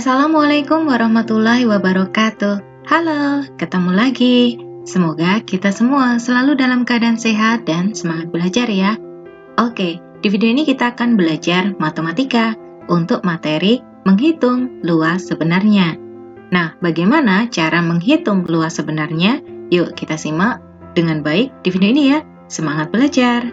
Assalamualaikum warahmatullahi wabarakatuh. Halo, ketemu lagi. Semoga kita semua selalu dalam keadaan sehat dan semangat belajar ya. Oke, di video ini kita akan belajar matematika untuk materi menghitung luas sebenarnya. Nah, bagaimana cara menghitung luas sebenarnya? Yuk kita simak dengan baik di video ini ya. Semangat belajar!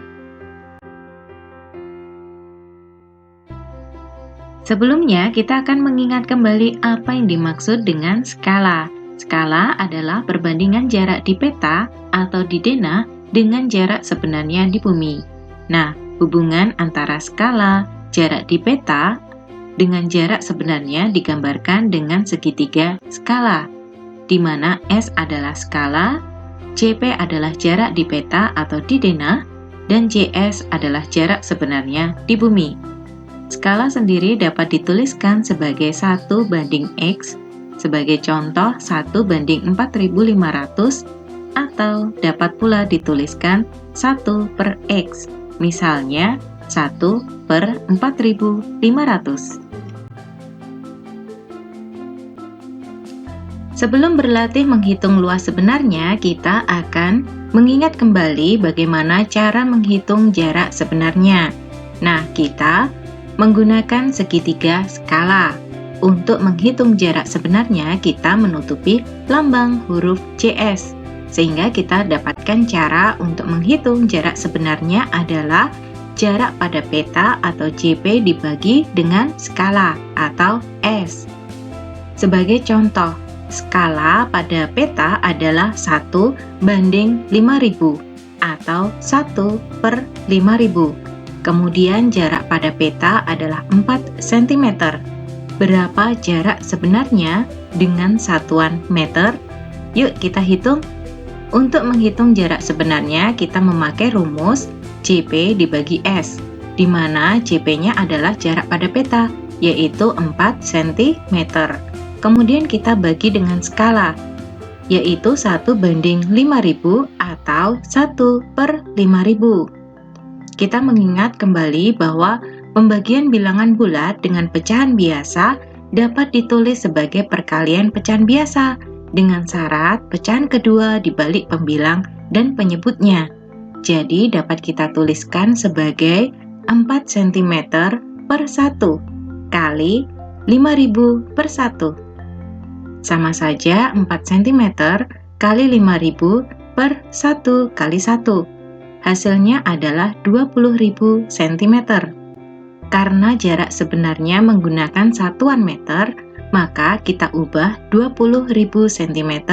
Sebelumnya, kita akan mengingat kembali apa yang dimaksud dengan skala. Skala adalah perbandingan jarak di peta atau di denah dengan jarak sebenarnya di bumi. Nah, hubungan antara skala, jarak di peta, dengan jarak sebenarnya digambarkan dengan segitiga skala, di mana S adalah skala, CP adalah jarak di peta atau di denah, dan JS adalah jarak sebenarnya di bumi. Skala sendiri dapat dituliskan sebagai 1:X, sebagai contoh 1:4500, atau dapat pula dituliskan 1/X, misalnya 1/4500. Sebelum berlatih menghitung luas sebenarnya, kita akan mengingat kembali bagaimana cara menghitung jarak sebenarnya. Nah, kita menggunakan segitiga skala. Untuk menghitung jarak sebenarnya, kita menutupi lambang huruf JS, sehingga kita dapatkan cara untuk menghitung jarak sebenarnya adalah jarak pada peta atau JP dibagi dengan skala atau S. Sebagai contoh, skala pada peta adalah 1:5000 atau 1/5000. Kemudian jarak pada peta adalah 4 cm. Berapa jarak sebenarnya dengan satuan meter? Yuk kita hitung. Untuk menghitung jarak sebenarnya, kita memakai rumus CP dibagi S, di mana CP-nya adalah jarak pada peta, yaitu 4 cm. Kemudian kita bagi dengan skala, yaitu 1:5000 atau 1/5000. Kita mengingat kembali bahwa pembagian bilangan bulat dengan pecahan biasa dapat ditulis sebagai perkalian pecahan biasa dengan syarat pecahan kedua dibalik pembilang dan penyebutnya. Jadi dapat kita tuliskan sebagai 4 cm per 1 kali 5000/1. Sama saja 4 cm kali 5000 per 1 kali 1. Hasilnya adalah 20.000 cm. Karena jarak sebenarnya menggunakan satuan meter, maka kita ubah 20.000 cm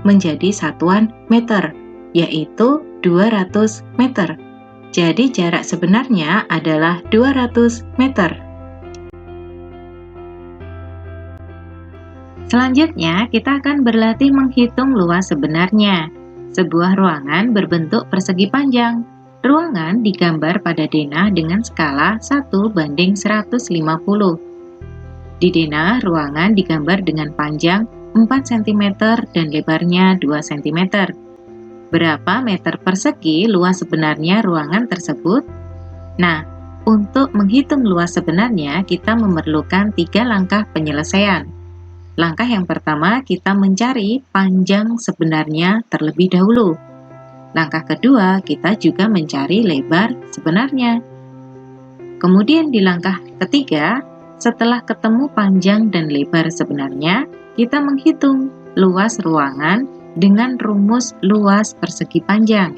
menjadi satuan meter, yaitu 200 meter. Jadi jarak sebenarnya adalah 200 meter. Selanjutnya, kita akan berlatih menghitung luas sebenarnya. Sebuah ruangan berbentuk persegi panjang. Ruangan digambar pada denah dengan skala 1:150. Di denah, ruangan digambar dengan panjang 4 cm dan lebarnya 2 cm. Berapa meter persegi luas sebenarnya ruangan tersebut? Nah, untuk menghitung luas sebenarnya, kita memerlukan 3 langkah penyelesaian. Langkah yang pertama, kita mencari panjang sebenarnya terlebih dahulu. Langkah kedua, kita juga mencari lebar sebenarnya. Kemudian di langkah ketiga, setelah ketemu panjang dan lebar sebenarnya, kita menghitung luas ruangan dengan rumus luas persegi panjang.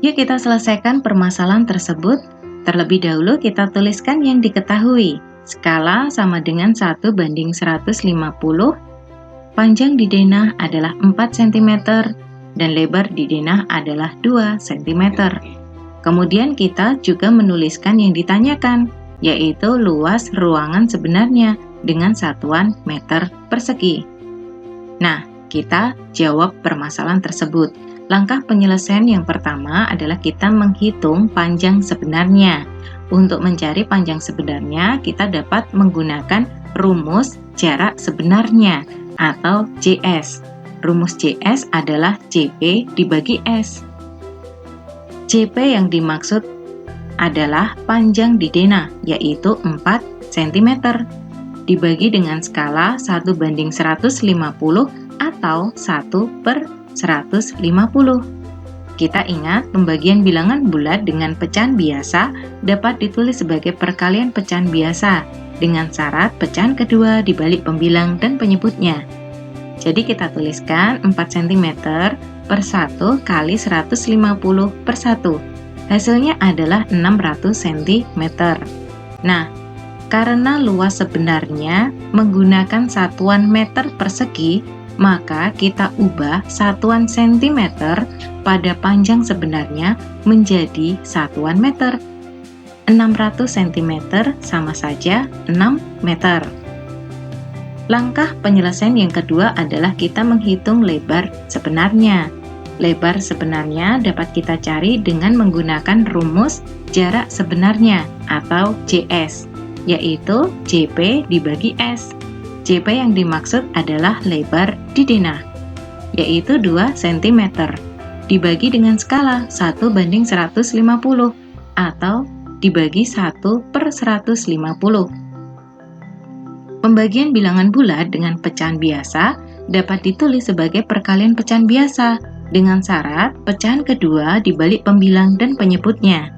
Yuk kita selesaikan permasalahan tersebut. Terlebih dahulu kita tuliskan yang diketahui. Skala sama dengan 1:150. Panjang di denah adalah 4 cm dan lebar di denah adalah 2 cm. Kemudian kita juga menuliskan yang ditanyakan, yaitu luas ruangan sebenarnya dengan satuan meter persegi. Nah, kita jawab permasalahan tersebut. Langkah penyelesaian yang pertama adalah kita menghitung panjang sebenarnya. Untuk mencari panjang sebenarnya, kita dapat menggunakan rumus jarak sebenarnya atau JS. Rumus JS adalah CP dibagi S. CP yang dimaksud adalah panjang di denah, yaitu 4 cm. Dibagi dengan skala 1:150 atau 1/150. Kita ingat pembagian bilangan bulat dengan pecahan biasa dapat ditulis sebagai perkalian pecahan biasa dengan syarat pecahan kedua dibalik pembilang dan penyebutnya. Jadi kita tuliskan 4 cm per 1 kali 150 per 1. Hasilnya adalah 600 cm. Nah, karena luas sebenarnya menggunakan satuan meter persegi, maka kita ubah satuan cm pada panjang sebenarnya menjadi satuan meter. 600 cm sama saja 6 meter. Langkah penyelesaian yang kedua adalah kita menghitung lebar sebenarnya. Lebar sebenarnya dapat kita cari dengan menggunakan rumus jarak sebenarnya atau JS, yaitu JP dibagi S. JP yang dimaksud adalah lebar di denah, yaitu 2 cm, dibagi dengan skala 1:150 atau dibagi 1/150. Pembagian bilangan bulat dengan pecahan biasa dapat ditulis sebagai perkalian pecahan biasa dengan syarat pecahan kedua dibalik pembilang dan penyebutnya.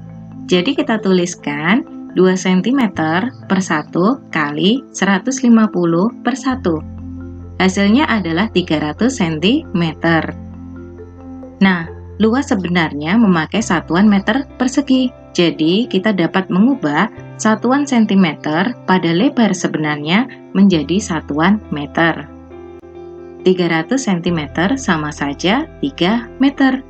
Jadi kita tuliskan 2 cm per 1 kali 150 per 1. Hasilnya adalah 300 cm. Nah, luas sebenarnya memakai satuan meter persegi. Jadi, kita dapat mengubah satuan cm pada lebar sebenarnya menjadi satuan meter. 300 cm sama saja 3 meter.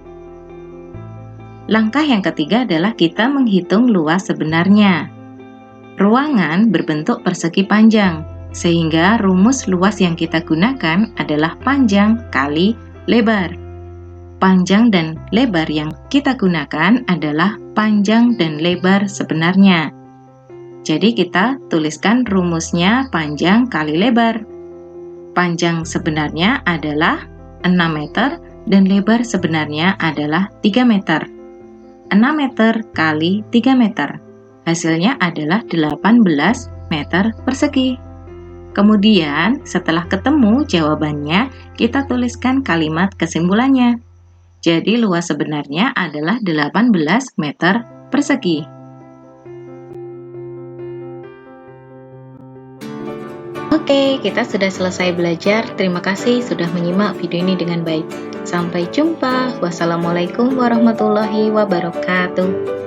Langkah yang ketiga adalah kita menghitung luas sebenarnya. Ruangan berbentuk persegi panjang, sehingga rumus luas yang kita gunakan adalah panjang kali lebar. Panjang dan lebar yang kita gunakan adalah panjang dan lebar sebenarnya. Jadi kita tuliskan rumusnya panjang kali lebar. Panjang sebenarnya adalah 6 meter dan lebar sebenarnya adalah 3 meter. 6 meter kali 3 meter. Hasilnya adalah 18 meter persegi. Kemudian setelah ketemu jawabannya, kita tuliskan kalimat kesimpulannya. Jadi luas sebenarnya adalah 18 meter persegi. Oke, kita sudah selesai belajar. Terima kasih sudah menyimak video ini dengan baik. Sampai jumpa. Wassalamualaikum warahmatullahi wabarakatuh.